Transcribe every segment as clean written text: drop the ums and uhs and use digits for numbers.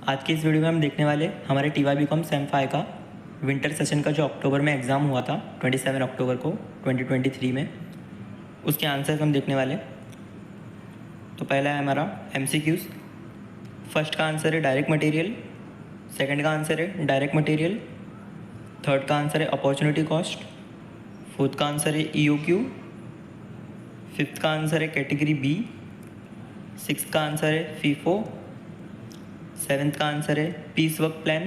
आज की इस वीडियो में हम देखने वाले हमारे TY BCom सेम 5 का विंटर सेशन का जो अक्टूबर में एग्ज़ाम हुआ था 27 अक्टूबर को 2023 में, उसके आंसर्स हम देखने वाले। तो पहला है हमारा MCQs। फर्स्ट का आंसर है डायरेक्ट मटेरियल, सेकंड का आंसर है डायरेक्ट मटेरियल, थर्ड का आंसर है अपॉर्चुनिटी कॉस्ट, फोर्थ का आंसर है EOQ, फिफ्थ का आंसर है कैटेगरी B, सिक्स्थ का आंसर है FIFO, सेवेंथ का आंसर है पीस वर्क प्लान,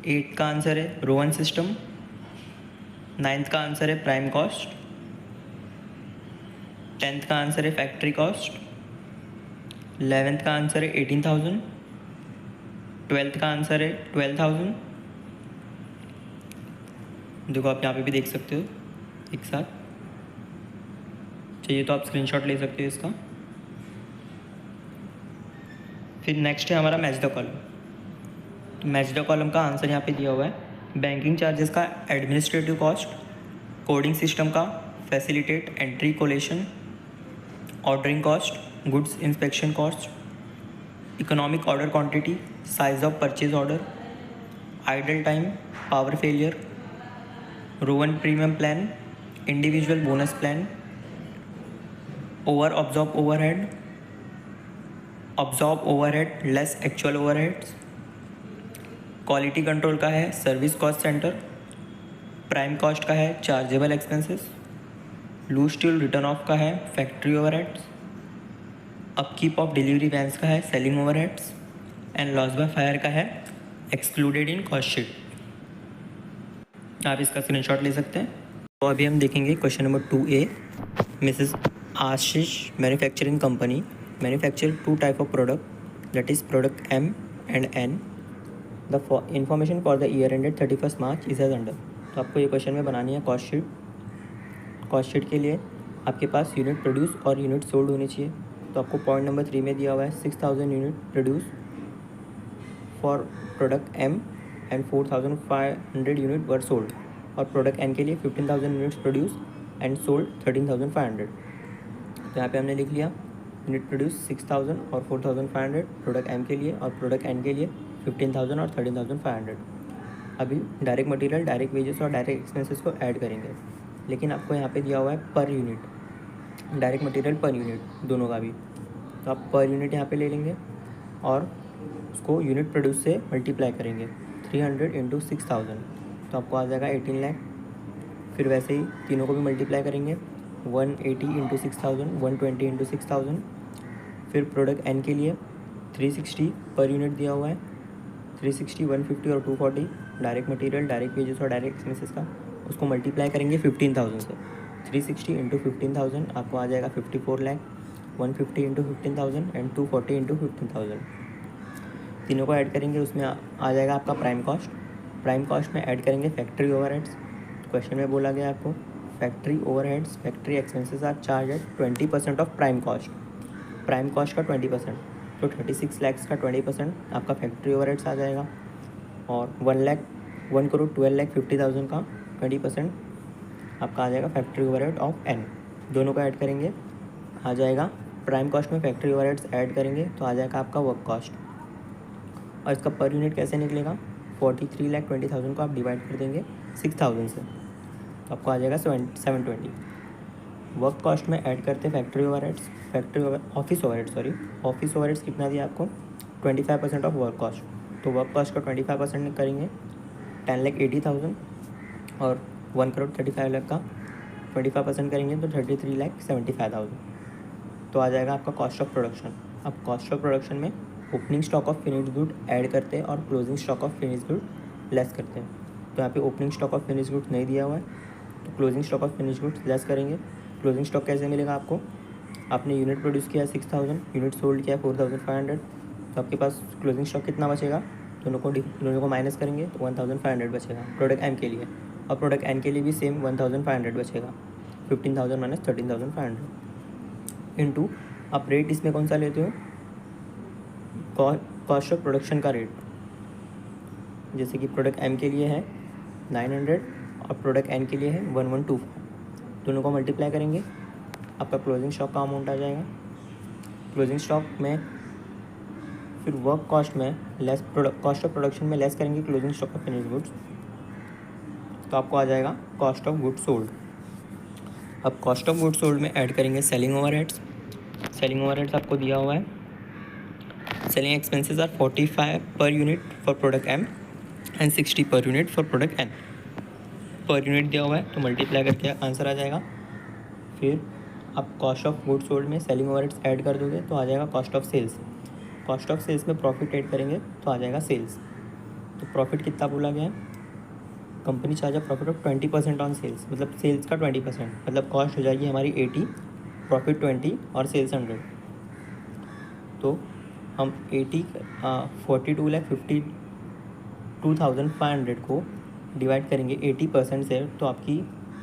एट्थ का आंसर है रोवन सिस्टम, नाइन्थ का आंसर है प्राइम कॉस्ट, टेंथ का आंसर है फैक्ट्री कॉस्ट, 11th का आंसर है 18,000, 12th का आंसर है 12,000। देखो आप यहाँ पे भी देख सकते हो एक साथ, चाहिए तो आप स्क्रीनशॉट ले सकते हो इसका। फिर नेक्स्ट है हमारा मैच द कॉलम। तो मैच द कॉलम का आंसर यहाँ पे दिया हुआ है बैंकिंग चार्जेस का एडमिनिस्ट्रेटिव कॉस्ट, कोडिंग सिस्टम का facilitate entry coalition, ordering cost, goods inspection cost, economic order quantity, size of purchase order, idle time, power failure, Rowan premium plan, individual bonus plan, over absorb overhead, absorb overhead less actual overheads, quality control का है service cost centre, prime cost का है chargeable expenses, loose tool written off का है factory overheads, upkeep of delivery vans का है selling overheads, and loss by fire का है एक्सक्लूडेड इन कॉस्ट शीट। आप इसका स्क्रीनशॉट ले सकते हैं। तो अभी हम देखेंगे question number 2A। Mrs Ashish manufacturing company manufacture 2 type of product, that is product M and N। The information for the year ended 31 March is as under. तो आपको ये क्वेश्चन में बनानी है कॉस्ट शीट। कॉस्ट शीट के लिए आपके पास unit produce और यूनिट सोल्ड होनी चाहिए। तो आपको पॉइंट नंबर 3 में दिया हुआ है 6,000 unit produce for product M and 4,500 unit were sold, और प्रोडक्ट N के लिए 15,000 यूनिट्स प्रोड्यूस एंड सोल्ड 13,500। तो यहाँ पे हमने लिख लिया यूनिट प्रोड्यूस 6,000 और 4,500 प्रोडक्ट M के लिए, और प्रोडक्ट N के लिए 15,000 और 13,500। अभी डायरेक्ट मटेरियल, डायरेक्ट वेजेस और डायरेक्ट एक्सपेंसेस को ऐड करेंगे, लेकिन आपको यहाँ पे दिया हुआ है per unit, direct material per unit दोनों का भी। तो आप पर यूनिट यहाँ पे ले लेंगे और उसको यूनिट प्रोड्यूस से मल्टीप्लाई करेंगे 300 इंटू 6,000, तो आपको आ जाएगा 18 लाख। फिर वैसे ही तीनों को भी मल्टीप्लाई करेंगे 180 इंटू 6,000, 120 इंटू 6,000। फिर प्रोडक्ट N के लिए 360 पर यूनिट दिया हुआ है, 360, 150 और 240 डायरेक्ट मटेरियल, डायरेक्ट वेजेस और डायरेक्ट एक्सपेंसेस का, उसको मल्टीप्लाई करेंगे 15,000 से। 360 इंटू 15,000 आपको आ जाएगा 54 लाख, 150 इंटू 15,000 एंड 240 इंटू 15,000। तीनों को ऐड करेंगे, उसमें आ जाएगा आपका प्राइम कॉस्ट। प्राइम कॉस्ट में ऐड करेंगे फैक्ट्री ओवरहेड्स। क्वेश्चन में बोला गया आपको factory overheads, factory expenses are charge at 20% of prime cost. Prime cost का 20%, तो 36 लैक्स का 20% आपका फैक्ट्री ओवरहेड्स आ जाएगा, और 1,12,50,000 का 20% आपका आ जाएगा फैक्ट्री ओवरहेड ऑफ N। दोनों को ऐड करेंगे, आ जाएगा प्राइम कॉस्ट में फैक्ट्री ओवरहेड्स ऐड करेंगे तो आ जाएगा आपका वर्क कॉस्ट। और इसका पर यूनिट कैसे निकलेगा, 43,20,000 को आप डिवाइड कर देंगे 6,000 से, तो आपको आ जाएगा 720। वर्क कॉस्ट में ऐड करते फैक्ट्री ओवरहेड्स, ऑफिस ओवरहेड्स कितना दिया आपको 25% ऑफ वर्क कॉस्ट। तो वर्क कॉस्ट का 25% करेंगे 10,80,000, और 1,35 लाख का 25% करेंगे तो 33,75,000। तो आ जाएगा आपका कॉस्ट ऑफ प्रोडक्शन। अब कॉस्ट ऑफ प्रोडक्शन में opening stock of finished good add करते हैं और closing stock of finished good less करते हैं। तो यहाँ पे opening stock of finished goods नहीं दिया हुआ है, तो closing stock of finished goods less करेंगे। क्लोजिंग स्टॉक कैसे मिलेगा आपको, आपने यूनिट प्रोड्यूस किया 6,000, यूनिट सोल्ड किया 4,500, तो आपके पास क्लोजिंग स्टॉक कितना बचेगा, दोनों को माइनस करेंगे तो 1,500 बचेगा प्रोडक्ट M के लिए, और प्रोडक्ट N के लिए भी सेम 1,500 बचेगा। 15,000 माइनस 13,500 इंटू आप रेट इसमें कौन सा लेते हो, कॉस्ट ऑफ प्रोडक्शन का रेट। जैसे कि प्रोडक्ट M के लिए है 900 और प्रोडक्ट N के लिए है 1125, दोनों को मल्टीप्लाई करेंगे, आपका क्लोजिंग स्टॉक का अमाउंट आ जाएगा। क्लोजिंग स्टॉक में फिर वर्क कॉस्ट में लेस कॉस्ट ऑफ प्रोडक्शन में लेस करेंगे closing stock of finished goods, तो आपको आ जाएगा कॉस्ट ऑफ गुड्स सोल्ड। अब कॉस्ट ऑफ गुड्स सोल्ड में ऐड करेंगे सेलिंग ओवरहेड्स। सेलिंग ओवरहेड्स आपको दिया हुआ है, selling expenses are 45 per unit for product M and 60 per unit for product N. Per unit दिया हुआ है तो मल्टीप्लाई करके आंसर आ जाएगा। फिर आप कॉस्ट ऑफ गुड्स सोल्ड में सेलिंग ओवरहेड्स ऐड कर दोगे तो आ जाएगा cost of sales. Cost of sales में प्रॉफिट ऐड करेंगे तो आ जाएगा सेल्स। तो प्रॉफिट कितना बोला गया है, company charge a profit of 20% on sales, मतलब सेल्स का 20%, मतलब कॉस्ट हो जाएगी हमारी 80, प्रॉफिट 20 और सेल्स 100। तो हम 42,52,500 को डिवाइड करेंगे 80% से, तो आपकी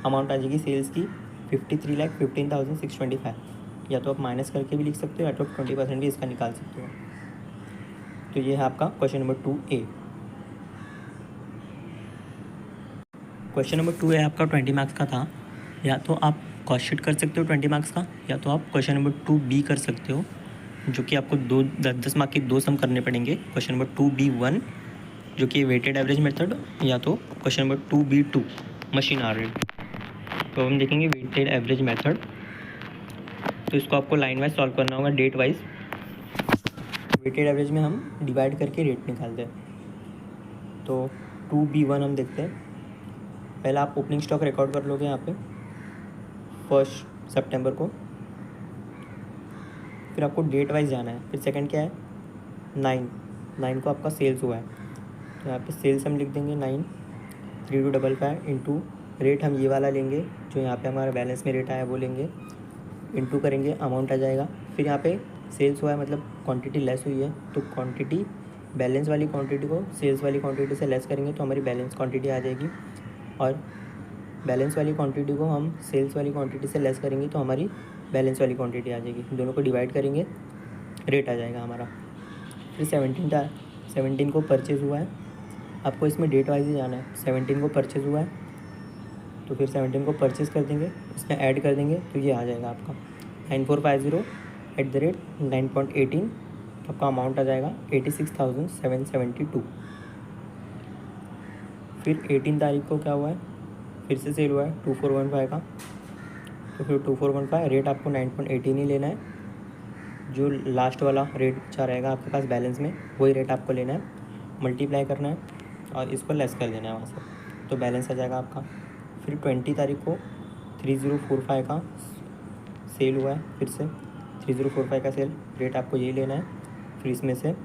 अमाउंट आ जाएगी सेल्स की 53,15,625। या तो आप माइनस करके भी लिख सकते हो या तो 20% भी इसका निकाल सकते हो। तो ये है आपका question number 2A। Question number 2A आपका 20 मार्क्स का था। या तो आप कॉस्ट शीट कर सकते हो 20 मार्क्स का, या तो आप क्वेश्चन नंबर 2B कर सकते हो, जो कि आपको 10 मार्क के 2 सम करने पड़ेंगे। क्वेश्चन नंबर 2B1 जो कि वेटेड एवरेज मेथड, या तो question number 2B2 machine hour rate. तो हम देखेंगे वेटेड एवरेज मेथड। तो इसको आपको लाइन वाइज सॉल्व करना होगा, डेट वाइज। वेटेड एवरेज में हम डिवाइड करके रेट निकालते हैं। तो 2B1 हम देखते हैं। पहला आप ओपनिंग स्टॉक रिकॉर्ड कर लोगे यहाँ पे 1 सितंबर को। फिर आपको डेट वाइज जाना है। फिर सेकंड क्या है, 9 को आपका सेल्स हुआ है, तो यहाँ पे सेल्स हम लिख देंगे 9,3255 इंटू रेट हम ये वाला लेंगे जो यहाँ पे हमारा बैलेंस में रेट आया वो लेंगे, इंटू करेंगे अमाउंट आ जाएगा। फिर यहाँ पे सेल्स हुआ है मतलब क्वांटिटी लेस हुई है, तो क्वांटिटी बैलेंस वाली क्वांटिटी को सेल्स वाली क्वांटिटी से लेस करेंगे तो हमारी बैलेंस क्वांटिटी आ जाएगी, और बैलेंस वाली क्वांटिटी को हम सेल्स वाली क्वांटिटी से लेस करेंगे तो हमारी बैलेंस वाली क्वांटिटी आ जाएगी। दोनों को डिवाइड करेंगे, रेट आ जाएगा हमारा। फिर 17 को परचेज़ हुआ है, आपको इसमें डेट वाइज ही जाना है। 17 को परचेज़ हुआ है तो फिर 17 को परचेज़ कर देंगे, इसमें ऐड कर देंगे तो ये आ जाएगा आपका 9450 @ 9.18, आपका अमाउंट आ जाएगा 86,772। फिर 18 तारीख को क्या हुआ है, फिर से सेल हुआ है 2415 का, तो फिर 2415 रेट आपको 9.18 ही लेना है। जो लास्ट वाला रेट बचा रहेगा आपके पास बैलेंस में वही रेट आपको लेना है, मल्टीप्लाई करना है और इसको लेस कर देना है वहाँ से, तो बैलेंस आ जाएगा आपका। फिर 20 तारीख को 3045 का सेल हुआ है, फिर से 3045 का सेल रेट आपको यही लेना है। फिर इसमें से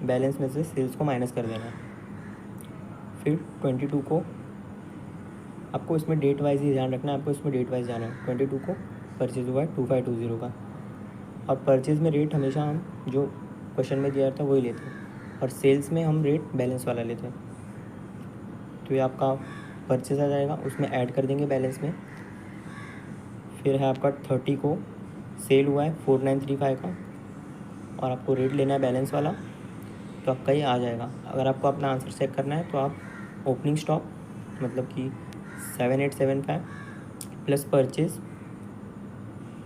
बैलेंस में से सेल्स को माइनस कर देना है। फिर 22 को आपको इसमें डेट वाइज ही ध्यान रखना है, आपको इसमें डेट वाइज जाना है। 22 को परचेज़ हुआ है 2520 का, और परचेज़ में रेट हमेशा हम जो क्वेश्चन में दिया था वही लेते हैं, और सेल्स में हम रेट बैलेंस वाला लेते हैं। तो ये आपका परचेज़ आ जाएगा, उसमें ऐड कर देंगे बैलेंस में। फिर है आपका 30 को सेल हुआ है 4935 का, और आपको रेट लेना है बैलेंस वाला, तो आपका ये आ जाएगा। अगर आपको अपना आंसर चेक करना है तो आप ओपनिंग स्टॉक मतलब कि 7875 प्लस परचेज़,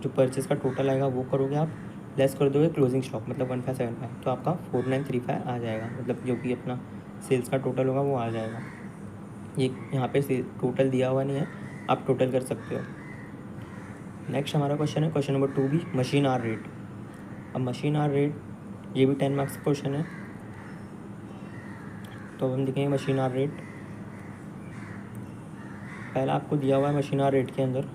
जो परचेज़ का टोटल आएगा वो करोगे आप, लेस कर दोगे क्लोजिंग स्टॉक मतलब 1575, तो आपका 4935 आ जाएगा, मतलब जो भी अपना सेल्स का टोटल होगा वो आ जाएगा। ये यहाँ पे टोटल दिया हुआ नहीं है, आप टोटल कर सकते हो। नेक्स्ट हमारा क्वेश्चन है question number 2B machine hour rate. अब मशीन आर रेट ये भी 10 मार्क्स का क्वेश्चन है, तो हम देखेंगे मशीन आर रेट। पहला आपको दिया हुआ है मशीन आर रेट के अंदर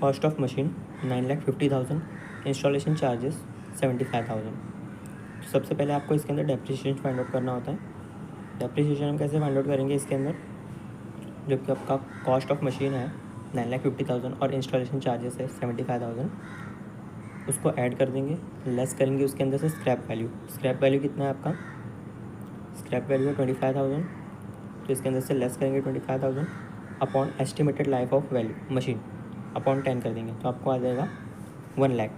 cost of machine 9,50,000, installation charges 75,000। तो सबसे पहले आपको इसके अंदर डेप्रिसिएशन फाइंड आउट करना होता है। डेप्रिसिएशन हम कैसे फाइंड आउट करेंगे इसके अंदर, जबकि आपका कॉस्ट ऑफ मशीन है 9,50,000 और इंस्टॉलेशन चार्जेस है 75,000, उसको ऐड कर देंगे, लेस करेंगे उसके अंदर से स्क्रैप वैल्यू। स्क्रैप वैल्यू कितना है आपका, स्क्रैप वैल्यू है 25,000, तो इसके अंदर से लेस करेंगे 25,000 upon estimated life of value machine upon 10 कर देंगे, तो आपको आ जाएगा 1 लाख।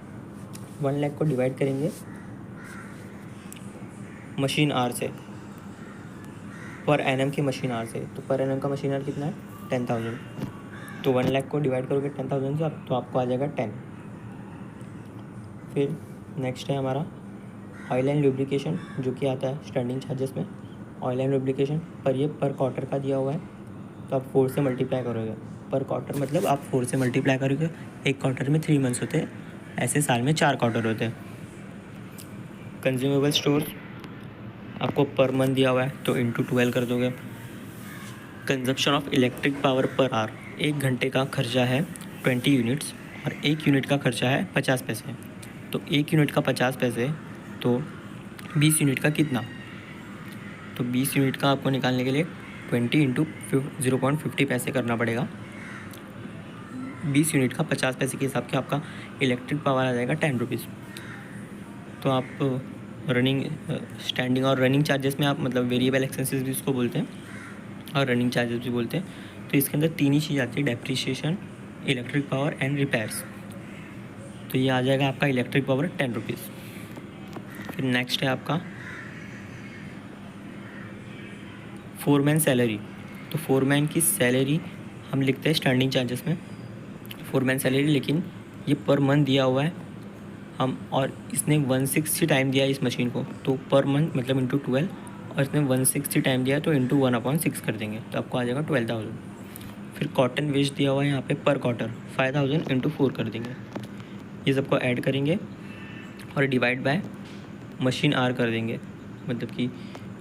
1 लाख को डिवाइड करेंगे मशीन आर से, पर एनएम की मशीन आर से, तो पर एनएम का मशीन आर कितना है 10,000, तो 1 लाख को डिवाइड करोगे 10,000 से तो आपको आ जाएगा 10। फिर नेक्स्ट है हमारा ऑयल एंड लुब्रिकेशन जो कि आता है स्टैंडिंग चार्जेस में, ऑयल एंड लुब्रिकेशन पर ये पर क्वार्टर का दिया हुआ है, तो आप 4 से मल्टीप्लाई करोगे। पर क्वार्टर मतलब आप 4 से मल्टीप्लाई करोगे। एक क्वार्टर में 3 मंथ्स होते हैं, ऐसे साल में 4 क्वार्टर होते हैं। कंज्यूमेबल स्टोर आपको पर मंथ दिया हुआ है, तो इंटू 12 कर दोगे। Consumption of electric power per hour, 1 घंटे का खर्चा है 20 यूनिट्स और 1 यूनिट का खर्चा है 50 पैसे। तो 1 यूनिट का 50 पैसे, तो 20 यूनिट का कितना? तो 20 यूनिट का आपको निकालने के लिए 20 इंटू 0.50 पैसे करना पड़ेगा। 20 यूनिट का 50 पैसे के हिसाब से आपका इलेक्ट्रिक पावर आ जाएगा 10 रुपीज़। तो आप रनिंग, स्टैंडिंग और रनिंग चार्जेस में आप मतलब वेरिएबल एक्सपेंसेस भी उसको बोलते हैं और रनिंग चार्जेस भी बोलते हैं। तो इसके अंदर 3 ही चीज़ आती है, depreciation, electric power and repairs. तो ये आ जाएगा आपका इलेक्ट्रिक पावर 10 रुपीज़। फिर नेक्स्ट है आपका फोरमैन सैलरी। तो फोरमैन की सैलरी हम लिखते हैं स्टैंडिंग चार्जेस में फोरमैन सैलरी, लेकिन ये पर मंथ दिया हुआ है हम, और इसने 160 टाइम दिया है इस मशीन को, तो पर मंथ मतलब इंटू 12, और इसने 160 टाइम दिया है तो इंटू 1/6 कर देंगे, तो आपको आ जाएगा 12,000। फिर कॉटन वेस्ट दिया हुआ है यहाँ पे पर क्वार्टर 5,000 इंटू 4 कर देंगे। ये सबको ऐड करेंगे और डिवाइड बाय मशीन आर कर देंगे, मतलब कि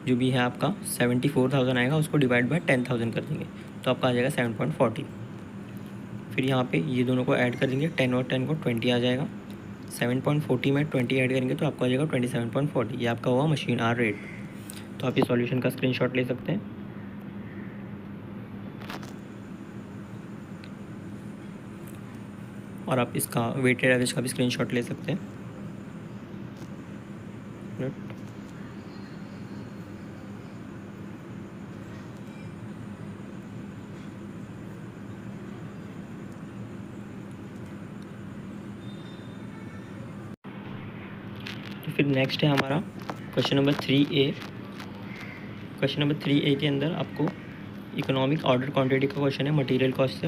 जो भी है आपका 74,000 आएगा, उसको डिवाइड बाय 10,000 कर देंगे, तो आपका आ जाएगा 7.40। फिर यहाँ पे ये दोनों को ऐड कर देंगे, 10 और 10 को 20 आ जाएगा। 7.40 में 20 ऐड करेंगे तो आपको आ जाएगा 27.40। ये आपका हुआ मशीन आर रेट। तो आप इस सॉल्यूशन का स्क्रीनशॉट ले सकते हैं और आप इसका वेटेड एवरेज का भी स्क्रीनशॉट ले सकते हैं। तो फिर नेक्स्ट है हमारा question number 3A। Question number 3A के अंदर आपको इकोनॉमिक ऑर्डर क्वांटिटी का क्वेश्चन है मटेरियल कॉस्ट से।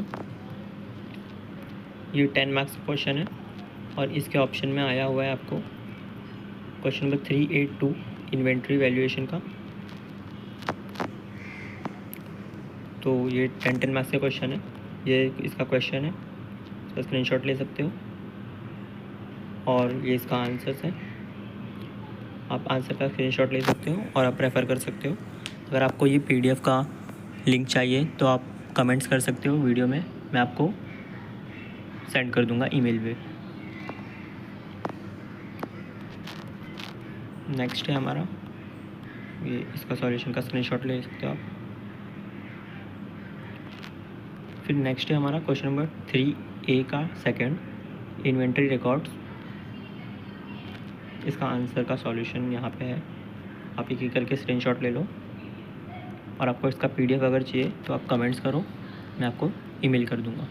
ये 10 मार्क्स का क्वेश्चन है और इसके ऑप्शन में आया हुआ है आपको question number 3A2 inventory valuation का। तो ये 10 मार्क्स का क्वेश्चन है, ये इसका क्वेश्चन है, इसका स्क्रीनशॉट ले सकते हो और ये इसका आंसर्स है। आप आंसर का स्क्रीनशॉट ले सकते हो और आप रेफ़र कर सकते हो। अगर आपको ये PDF का लिंक चाहिए तो आप कमेंट्स कर सकते हो वीडियो में, मैं आपको सेंड कर दूंगा ईमेल पे। नेक्स्ट है हमारा ये, इसका सॉल्यूशन का स्क्रीनशॉट ले सकते हो आप। फिर नेक्स्ट है हमारा क्वेश्चन नंबर 3A का सेकंड, इन्वेंट्री रिकॉर्ड्स। इसका आंसर का सॉल्यूशन यहाँ पे है, आप एक एक करके स्क्रीनशॉट ले लो और आपको इसका PDF अगर चाहिए तो आप कमेंट्स करो, मैं आपको ईमेल कर दूँगा।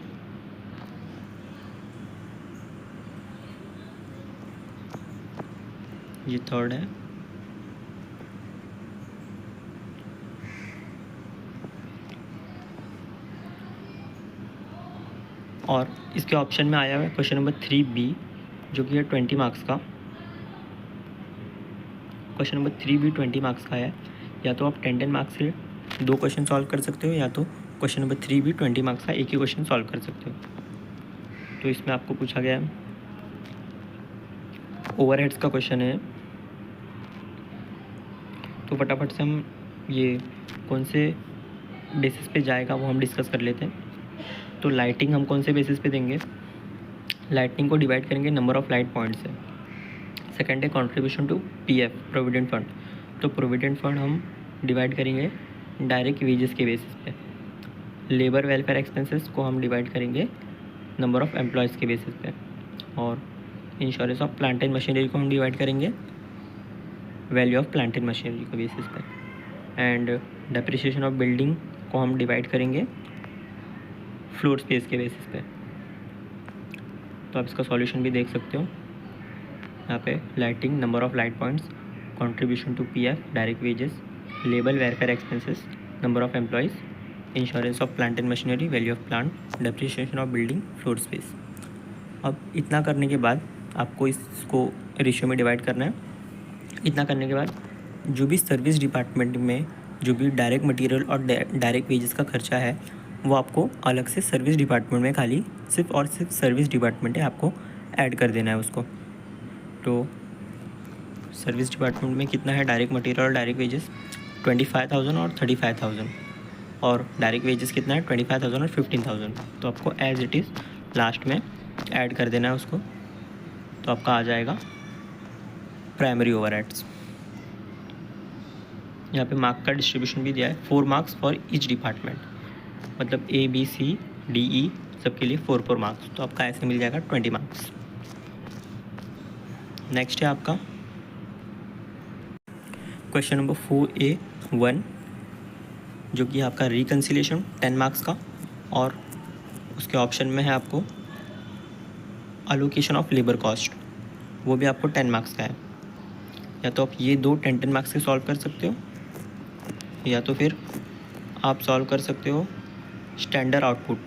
ये थर्ड है। और इसके ऑप्शन में आया हुआ है क्वेश्चन नंबर 3B जो कि है 20 मार्क्स का। क्वेश्चन नंबर 3B 20 मार्क्स का है। या तो आप 10 मार्क्स के 2 क्वेश्चन सॉल्व कर सकते हो, या तो क्वेश्चन नंबर 3B 20 मार्क्स का एक ही क्वेश्चन सॉल्व कर सकते हो। तो इसमें आपको पूछा गया है ओवरहेड्स का क्वेश्चन है। तो फटाफट से हम ये कौन से बेसिस पे जाएगा वो हम डिस्कस कर लेते हैं। तो लाइटिंग हम कौन से बेसिस पे देंगे? लाइटिंग को डिवाइड करेंगे नंबर ऑफ़ लाइट पॉइंट से। सेकंड है contribution to PF provident fund. तो प्रोविडेंट फंड हम डिवाइड करेंगे डायरेक्ट वेजेस के बेसिस पे। लेबर वेलफेयर एक्सपेंसेस को हम डिवाइड करेंगे नंबर ऑफ़ एम्प्लॉयज़ के बेसिस पे। और insurance of plant and machinery को हम डिवाइड करेंगे value of plant and machinery के बेसिस पे। एंड डेप्रिसिएशन ऑफ बिल्डिंग को हम डिवाइड करेंगे फ्लोर स्पेस के बेसिस पे। तो आप इसका सॉल्यूशन भी देख सकते हो यहाँ पे। Lighting, number of light points, contribution to PF direct wages, labour welfare expenses, number of employees, insurance of plant and machinery, value of plant, depreciation of building, floor space. अब इतना करने के बाद आपको इसको रेशियो में डिवाइड करना है। इतना करने के बाद जो भी सर्विस डिपार्टमेंट में जो भी डायरेक्ट मटेरियल और डायरेक्ट वेजेस का खर्चा है वो आपको अलग से सर्विस डिपार्टमेंट में खाली सिर्फ और सिर्फ सर्विस डिपार्टमेंट है, आपको ऐड कर देना है उसको। तो सर्विस डिपार्टमेंट में कितना है डायरेक्ट मटेरियल और डायरेक्ट वेजेस 25,000 और 35,000, और डायरेक्ट वेजेस कितना है 25,000 और 15,000। तो आपको एज इट इज़ लास्ट में ऐड कर देना है उसको। तो आपका आ जाएगा प्राइमरी ओवरहेड्स। यहाँ पे मार्क का डिस्ट्रीब्यूशन भी दिया है, 4 मार्क्स फॉर ईच डिपार्टमेंट, मतलब ABCDE सबके लिए 4 मार्क्स। तो आपका ऐसे मिल जाएगा 20 मार्क्स। नेक्स्ट है आपका क्वेश्चन नंबर 4A1, जो कि आपका रिकन्सिलेशन 10 मार्क्स का, और उसके ऑप्शन में है आपको अलोकेशन ऑफ लेबर कॉस्ट, वो भी आपको 10 मार्क्स का है। या तो आप ये दो 10 मार्क्स के सॉल्व कर सकते हो, या तो फिर आप सॉल्व कर सकते हो standard output,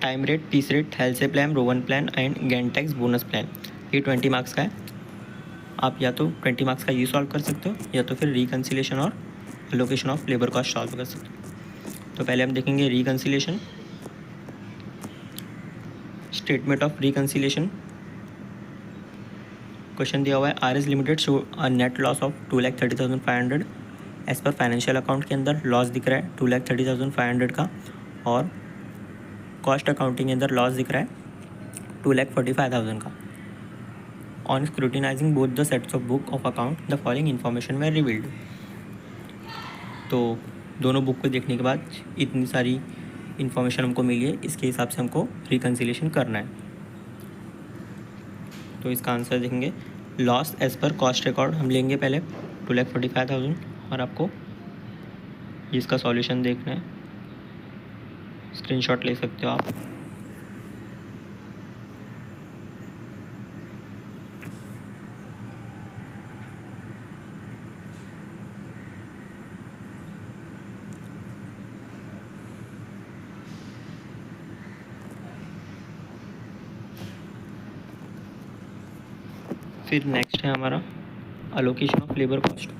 time rate, piece rate, Halsey plan, Rowan plan and Gantt टैक्स बोनस प्लान, ये 20 मार्क्स का है। आप या तो 20 मार्क्स का ये सॉल्व कर सकते हो, या तो फिर रिकन्सिलेशन और allocation of labour cost solve कर सकते हो। तो पहले हम देखेंगे reconciliation. Statement of reconciliation, question दिया हुआ है RS limited show a net loss of 2,30,500। As per financial account के अंदर लॉस दिख रहा है 2,30,500 का, और कॉस्ट अकाउंटिंग के अंदर लॉस दिख रहा है 2,45,000 का। On scrutinising both the sets of book of account the following information were revealed. तो दोनों बुक को देखने के बाद इतनी सारी इन्फॉर्मेशन हमको मिली है, इसके हिसाब से हमको रिकन्सिलेशन करना है। तो इसका आंसर देखेंगे loss as per cost record हम लेंगे पहले 2,45,000, और आपको इसका सॉल्यूशन देखना है, स्क्रीनशॉट ले सकते हो आप। फिर नेक्स्ट है हमारा अलोकेशन ऑफ लेबर कॉस्ट,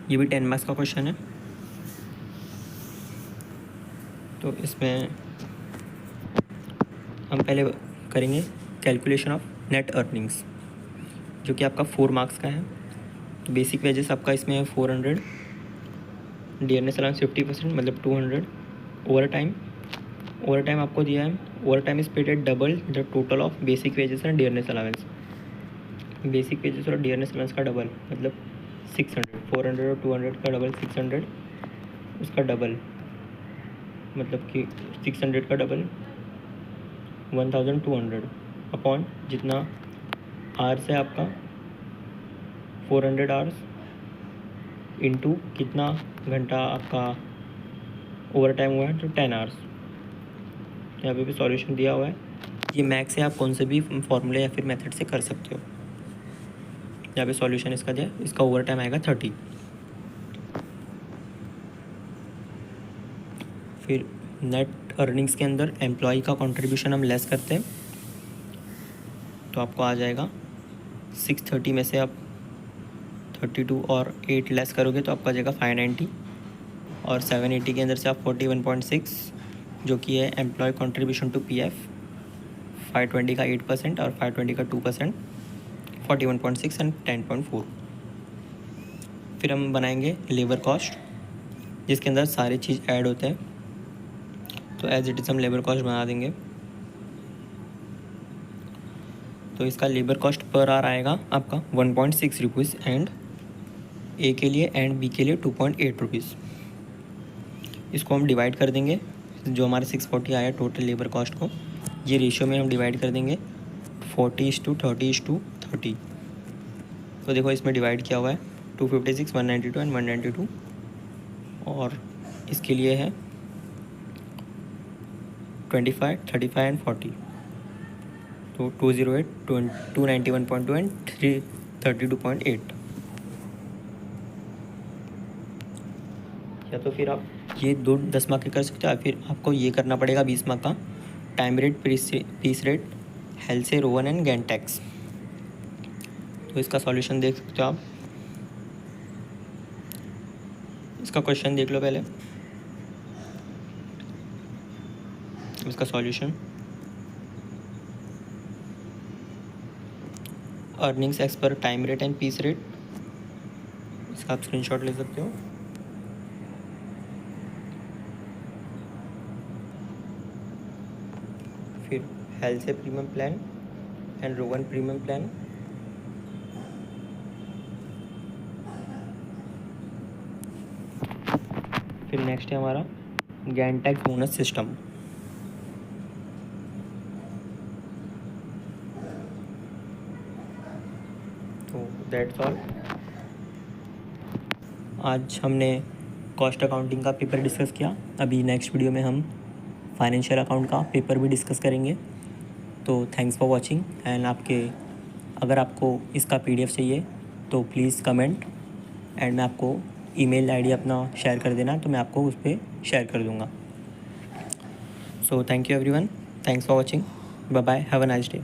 ये भी 10 मार्क्स का क्वेश्चन है। तो इसमें हम पहले करेंगे कैलकुलेशन ऑफ नेट अर्निंग्स, जो कि आपका 4 मार्क्स का है। तो बेसिक वेजेस आपका इसमें है 400, डियरनेस अलाउंस 50%, मतलब 200। ओवर टाइम आपको दिया है, over time is paid at double the total of basic wages and dearness allowance. Basic wages और डियरनेस अलाउंस का डबल मतलब 600, 400 और 200 का डबल 600, उसका डबल मतलब कि 600 का डबल 1200 अपॉन जितना आवर्स है आपका 400 आवर्स इंटू कितना घंटा आपका ओवर टाइम हुआ है, तो 10 आवर्स। यहाँ पे भी सॉल्यूशन दिया हुआ है। ये मैक्स है, आप कौन से भी फॉर्मूले या फिर मेथड से कर सकते हो। यहाँ पे सॉल्यूशन इसका दिया, इसका ओवर टाइम आएगा 30। फिर नेट अर्निंग्स के अंदर एम्प्लॉय का कंट्रीब्यूशन हम लेस करते हैं, तो आपको आ जाएगा 630 में से आप 32 और 8 लेस करोगे तो आपको आ जाएगा 590, और 780 के अंदर से आप 41.6 जो कि है एम्प्लॉय कंट्रीब्यूशन टू PF, 520 का 8% और 520 का 2%, 41.6 एंड 10.4। फिर हम बनाएंगे लेबर कॉस्ट, जिसके अंदर सारी चीज़ ऐड होते हैं। तो एज इट इज़ हम लेबर कॉस्ट बना देंगे। तो इसका लेबर कॉस्ट पर आवर आएगा आपका 1.6 रुपीज़, एंड A के लिए एंड B के लिए 2.8 रुपीज़। इसको हम डिवाइड कर देंगे, जो हमारे 640 आया टोटल लेबर कॉस्ट को, ये रेशियो में हम डिवाइड कर देंगे 40:30:30। तो देखो इसमें डिवाइड किया हुआ है 256, 192 एंड 192, और इसके लिए है 25, 35 एंड 40। तो 208, 291.2 एंड 332.8। या तो फिर आप ये 10 मार्क के कर सकते हो, या फिर आपको ये करना पड़ेगा 20 मार्क का, time rate, piece rate, Halsey, Rowan and Gantt टैक्स। तो इसका सॉल्यूशन देख सकते हो आप। इसका क्वेश्चन देख लो पहले, इसका solution. Earnings as per time rate and piece rate, इसका आप स्क्रीनशॉट ले सकते हो। फिर Halsey premium plan and Rowan premium plan. फिर नेक्स्ट है हमारा गैन टैक्स बोनस सिस्टम। तो दैट्स ऑल। आज हमने कॉस्ट अकाउंटिंग का पेपर डिस्कस किया। अभी नेक्स्ट वीडियो में हम फाइनेंशियल अकाउंट का पेपर भी डिस्कस करेंगे। तो थैंक्स फॉर वॉचिंग एंड अगर आपको इसका PDF चाहिए तो प्लीज़ कमेंट एंड मैं आपको ईमेल आईडी अपना शेयर कर देना, तो मैं आपको उस पर शेयर कर दूँगा। So thank you everyone, thanks for watching, bye bye, have a nice day.